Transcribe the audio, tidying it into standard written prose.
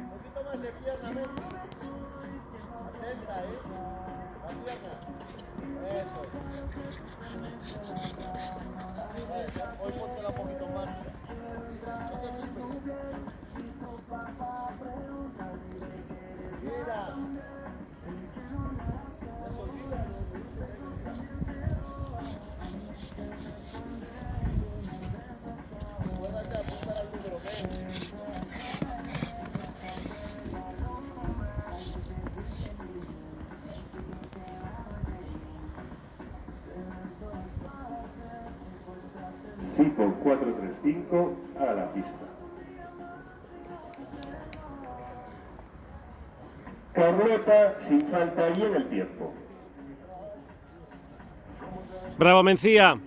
poquito más de pierna, Messi. Atenta, la pierna. Eso. Hoy póntela un poquito en marcha. No te fijas. Mira. Eso, olvídalo. Acuérdate de apuntar al número 20. Tipo 435 a la pista. Carlota sin falta y en el tiempo. Bravo, Mencía.